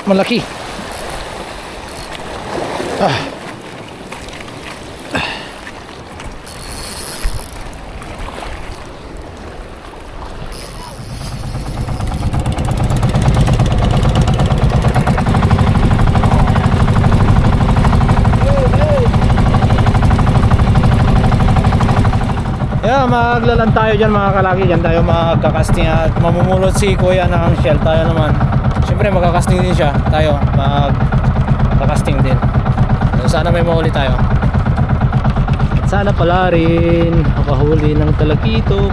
Malaki. Maglalan tayo dyan mga kalaki. Dyan tayo magkakasting at mamumulot si kuya ng shell. Tayo naman syempre magkakasting din siya. Tayo magkakasting din. Sana may mahuli tayo. Sana pala rin makahuli ng talakito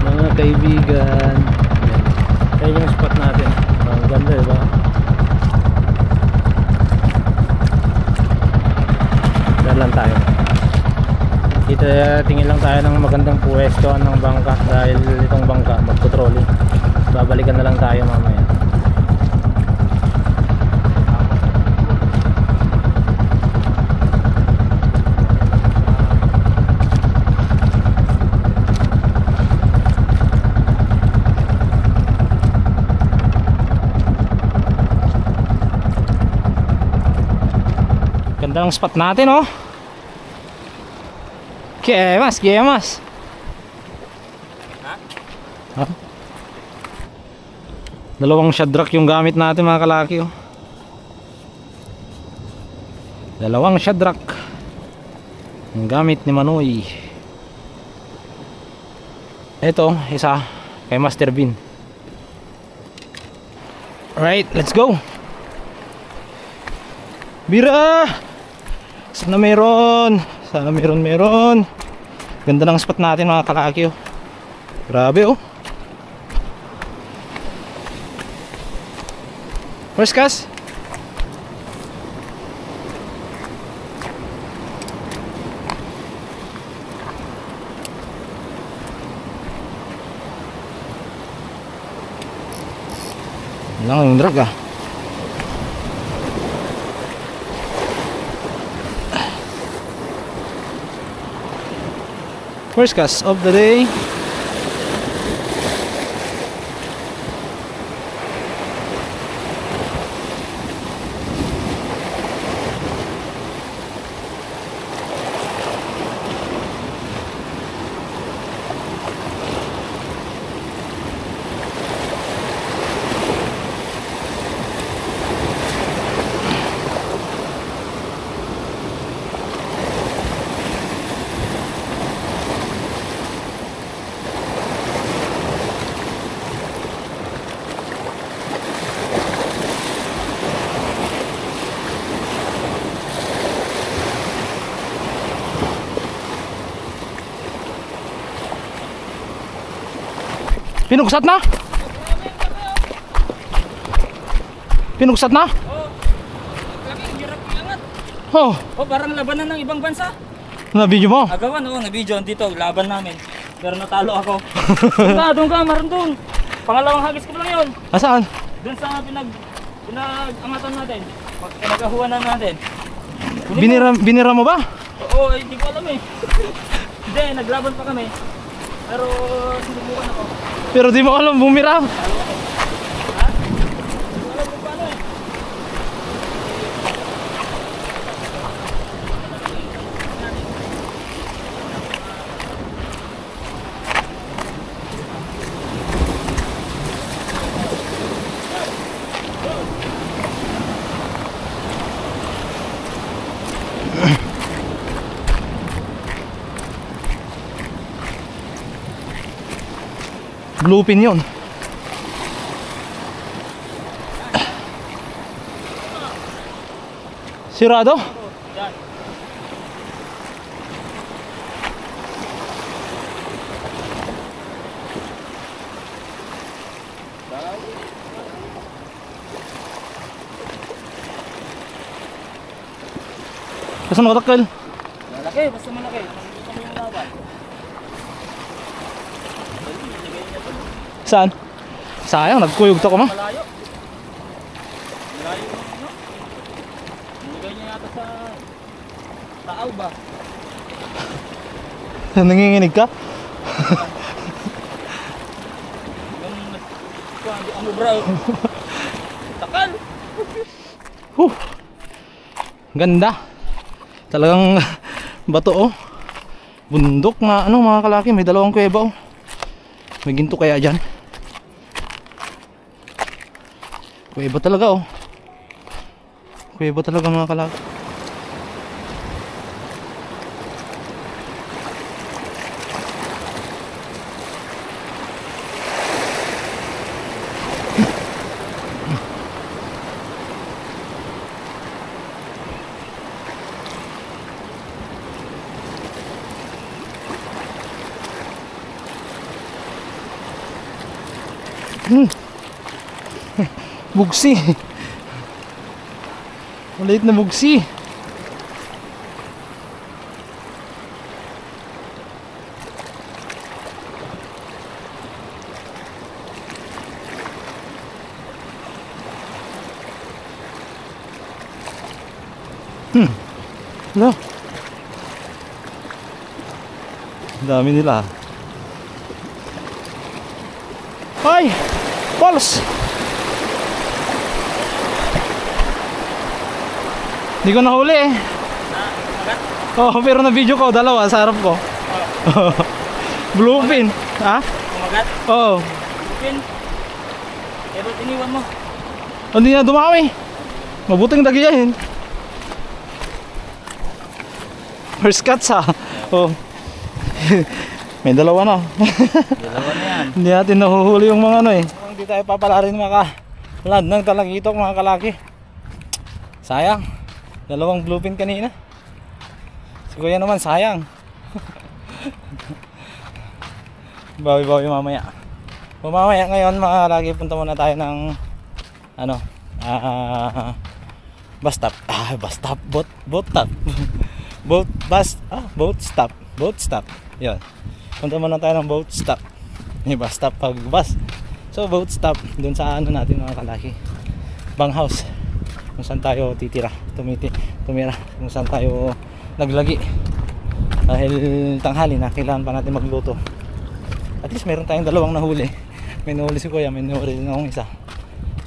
mga kaibigan. Yan yung spot natin. Ang ganda diba? Dalan tayo. Dito tingin lang tayo ng magandang pwesto ng bangka dahil itong bangka magpatrolling. Babalikan na lang tayo mamaya. Ganda ng spot natin oh. Kemas. Ha? Dalawang shadrack yung gamit natin mga kalaki oh. Dalawang shadrack yung gamit ni Manoy. Ito, isa kay Master Bean. Alright, let's go. Bira! Sana meron. Sana meron. Ganda ng spot natin mga kalaki oh. Grabe oh. First cast. Lang yung drag ah. First cast of the day. Pinugsat na? Pinugsat na? Oo. Laking hirap iangat. Oh. Oh, parang labanan ng ibang bansa. Na-video mo? Agawan, oo, na-video dito, laban namin. Pero natalo ako. Doon ka, maroon doon. Pangalawang hagis ko lang yun. Asaan? Doon sa pinag-angatan natin. Pinagahuanan natin. Binira mo ba? Oo, hindi ko alam eh. Hindi, naglaban pa kami. Pero sinubukan ako. Pero di mo alam bumira. Ha? Hindi ko alam kung paano eh. Bluepin yun. Sirado? Yan. Kasi nakatakal. Malaki, basta malaki. Kami yung laban. Saan? Sayang, nagkuyog to ko ma. Malayo. Malayo mo, no? Nilagay niya yata sa taaw ba? Nanginginig ka? Ang Sobra. Takal. Ganda. Talagang bato oh. Bundok na ano mga kalaki, may dalawang kuweba oh. May ginto kaya dyan. Kuweba talaga oh. Kuweba talaga mga kalaki. Bugsi. Maliit na bugsi. Wala. Ang dami nila. Ay! Balls! Hindi ko nahuli eh. Oh, pero na video ko, dalawa sa harap ko. Bluefin. Ha? Kumagat? Oo. Bluefin. Pero iniwan mo. Hindi na dumami. Mabuting dagiyahin. First cuts ha. Oh. May dalawa na. Dalawa na yan. Hindi natin nahuhuli yung mga ano eh. Hindi tayo papala rin maka-land ng talagitok mga kalaki. Sayang. Dalawang bluefin kanina. Si Kuya naman sayang. Bawi-bawi mamaya. Mamaya ngayon mga kalaki, punta muna tayo ng ano, bus stop. Bus stop, boat stop. Boat stop. Yun. Punta muna tayo ng boat stop. May bus stop pag bus. So boat stop dun sa ano natin mga kalaki, Banghouse, kung saan tayo titira, tumira, kung saan tayo naglagi. Dahil tanghali na, kailangan pa natin magluto. At least meron tayong dalawang nahuli. May nahuli si Kuya, may nahuli din akong isa.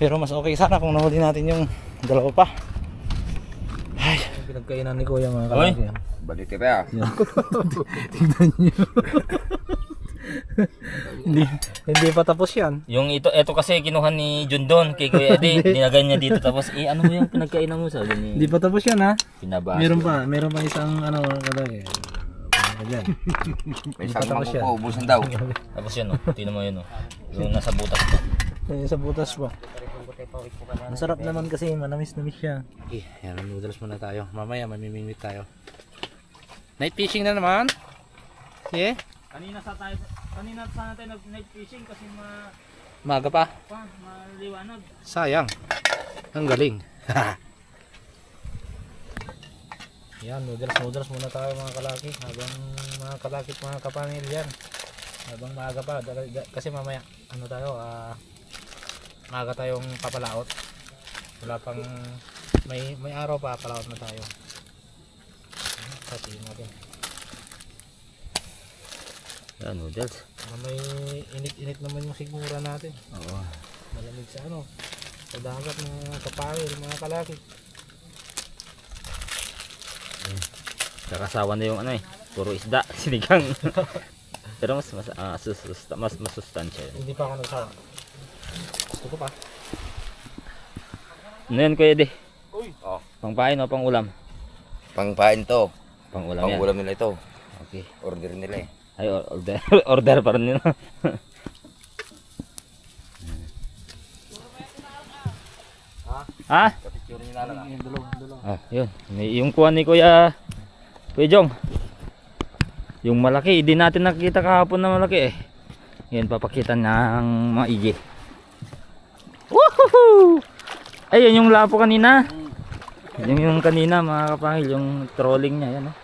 Pero mas okay sana kung nahuli natin yung dalawa pa. Ay, pinagkainan ni Kuya mga kalaki. Balitira. Tignan nyo. hindi pa tapos yan. Yung ito kasi kinuha ni John Don kay Kuya Eddie. Dinagay niya dito tapos ano mo yung pinagkainan mo, sabi ni. Hindi pa tapos yan ha. Pinabas. Meron pa isang ano kalaki. Ayan. May isang mangkok po, ubusin daw. Tapos yun oh, tingnan mo yun oh. Yung nasa butas pa. Sa butas pa. Masarap naman kasi, manamis siya. Okay, yan, noodles muna tayo. Mamaya mamimingwit tayo. Night fishing na naman. Okay? Kanina sana tayo nag-night fishing kasi Maga pa. maliwanag. Sayang. Ang galing. Yan, noodles muna tayo mga kalaki. Habang mga kalaki at mga kapangil yan. Habang maaga pa. Kasi mamaya, ano tayo, maaga tayong papalaot. Wala pang, may araw pa, palaot na tayo. Pati natin. Yan, noodles. May init-init naman yung sigmura natin. Oo. Malamig sa ano, sa dagat mga kapangil, mga kalaki. Kakasawa na yung ano eh. Puro isda, sinigang. Pero mas masustansya yun. Hindi pa ako nagsawa. Gusto ko pa. Ano yan Kuya Eddie? Oh, Pangpain o pang ulam? pangpain to. Pang ulam yan. Pangulam nila ito. Okay. Order nila eh. Ay, order pa rin yun. Ha? Kapicture nila lang. Ah, yun. Yung kuha ni Kuya Jong. Yung malaki, hindi natin nakikita kahapon na malaki eh. Yan, papakita ng maigi. Woohoo! Ayun yung lapo kanina. Yung kanina mga kapangil, yung trolling niya, yan oh.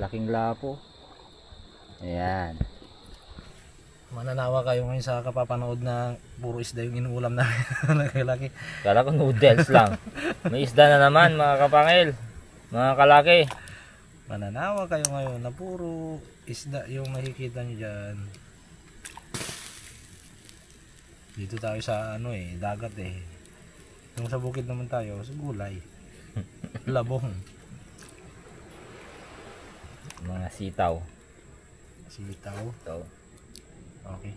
Laking lapo. Ayan. Mananawa kayo ngayon sa kapapanood na puro isda yung inuulam namin. Nakalaki. Kala ko noodles lang. May isda na naman mga kapangil, mga kalaki. Mananawa kayo ngayon na puro isda yung nakikita nyo dyan. Dito tayo sa ano dagat Yung sa bukid naman tayo, sa gulay. Labong. Mga sitaw. Sitaw. Ito. Okay.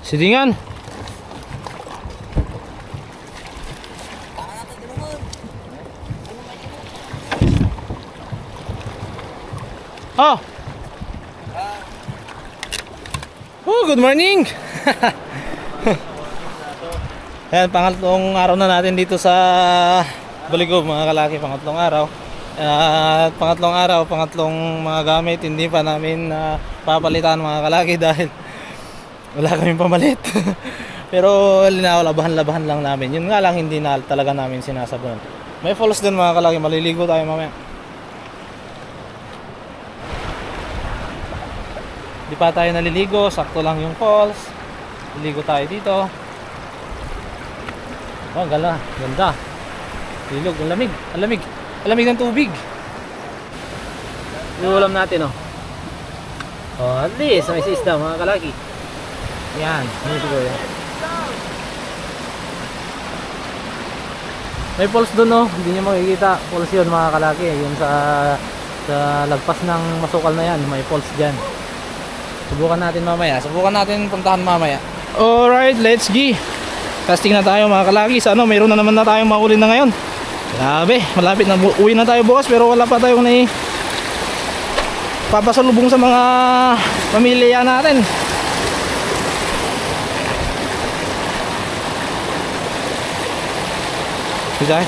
Sidingan. Oh. Oh, good morning. Ayan, pangatlong araw na natin dito sa Baligog mga kalaki, pangatlong araw. At pangatlong mga gamit hindi pa namin papalitan mga kalaki dahil wala kaming pamalit. Pero labahan-labahan lang namin. Yun nga lang hindi na talaga namin sinasabunan. May falls din mga kalaki, maliligo tayo mamaya. Di pa tayo naliligo, sakto lang yung falls. Liligo tayo dito. Oh, ganda. Ilog, ang lamig. Ang lamig ng tubig. Yung ulam natin, oh. Oh, at least may isda mga kalaki. Yan, dito yan. May falls doon, no? Hindi niyo makikita. Falls yun mga kalaki. Yun sa lagpas ng masukal na yan. May falls dyan. Subukan natin mamaya. Puntahan mamaya. Alright, let's go. Casting na tayo mga kalaki. Sa mayroon na naman na tayong mahuli na ngayon. Grabe, malapit na uwi na tayo bukas pero wala pa tayong papasalubong sa mga pamilya natin. Sige.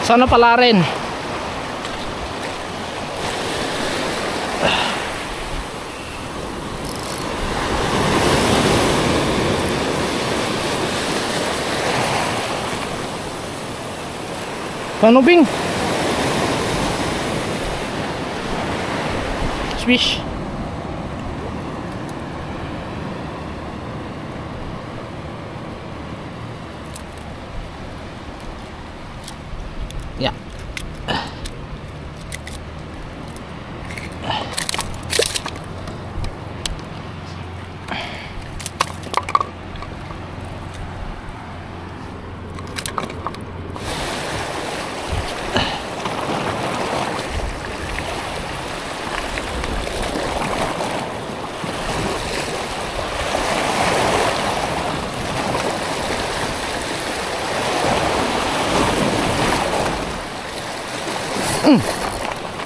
Sana pala rin. Paano Bing? Swish. Yeah.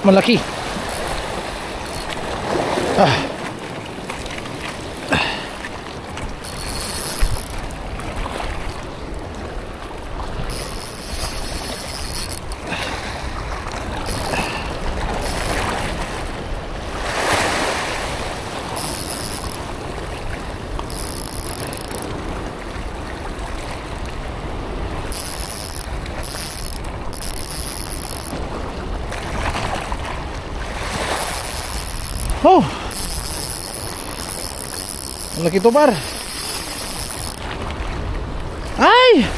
Malaki. Oh, laki to par. Ay,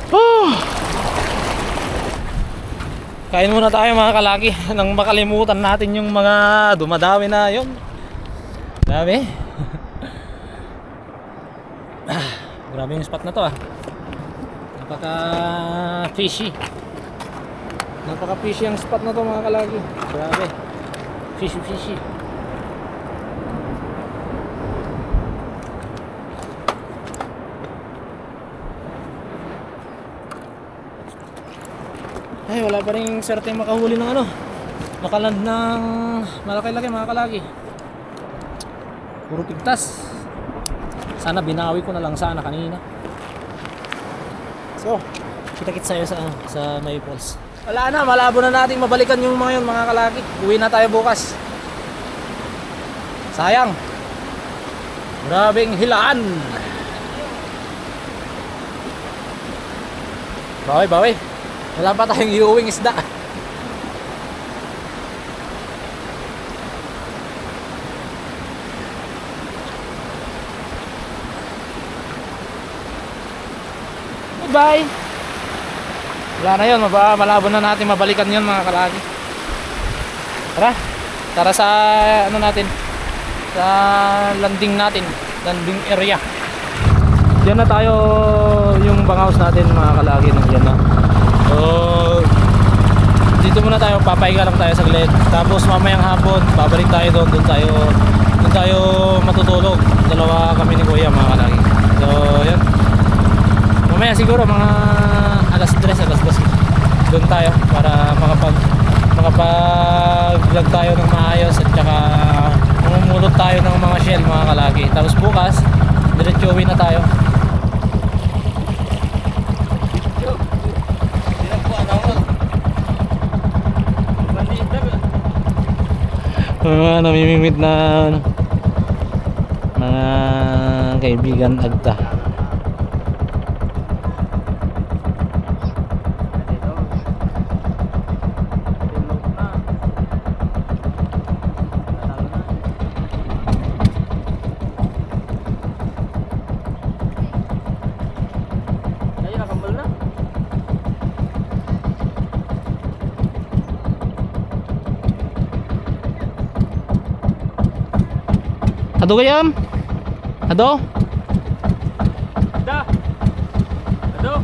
oh, kain muna tayo mga kalaki nang makalimutan natin yung mga dumadawi na yun. Grabe. Grabe yung spot na to napaka fishy ang spot na to mga kalaki. Grabe, fishy. Ay, wala pa rin swerte makahuli ng makaland ng malaki-laki mga kalaki. Puro tigtas. Sana binawi ko na lang sana kanina. So, kita-kits tayo sa May Falls. Wala na, malabo na natin mabalikan yung mga yun mga kalaki. Uwi na tayo bukas. Sayang. Grabing hilaan. Bawi. Wala pa tayong iuwing isda. Bye. Wala na yun, malabo na natin mabalikan yun mga kalaki. Tara, Tara sa ano natin, sa landing natin, landing area. Diyan na tayo, yung banghouse natin mga kalaki, nandiyan na. So dito muna tayo, papahinga lang tayo saglit. Tapos mamayang hapon babalik tayo doon, doon tayo matutulog. Dalawa kami ni Kuya mga kalaki. So yan, mamaya siguro mga alas 3, alas 12 doon tayo para makapag-vlog tayo ng maayos at saka mamumulot tayo ng mga shell mga kalaki. Tapos bukas diretso uwi na tayo. Mga namimimit na ano, mga kaibigan agta. Ado kayam? Ado? Da. Ado.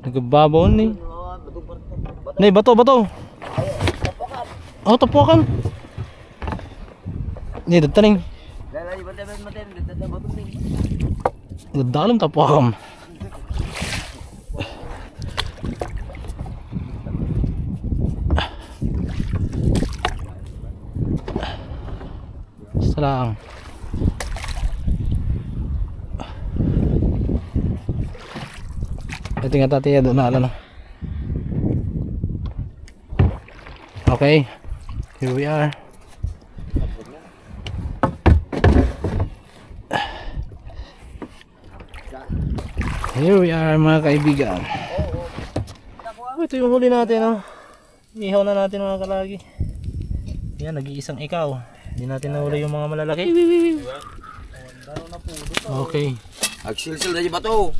Nagbabaw ni. Nay, bato. Oh, tapukan. Ni dataning. Dalam tapukan. Salang. Tingnan natin doon na ano. Okay, here we are. Here we are mga kaibigan. Ito yung huli natin, oh. Ihaw na natin mga kalagi. Yan, nag-iisang ikaw. Hindi natin nahuli yung mga malalaki. Okay. Agsilsil na yung bato.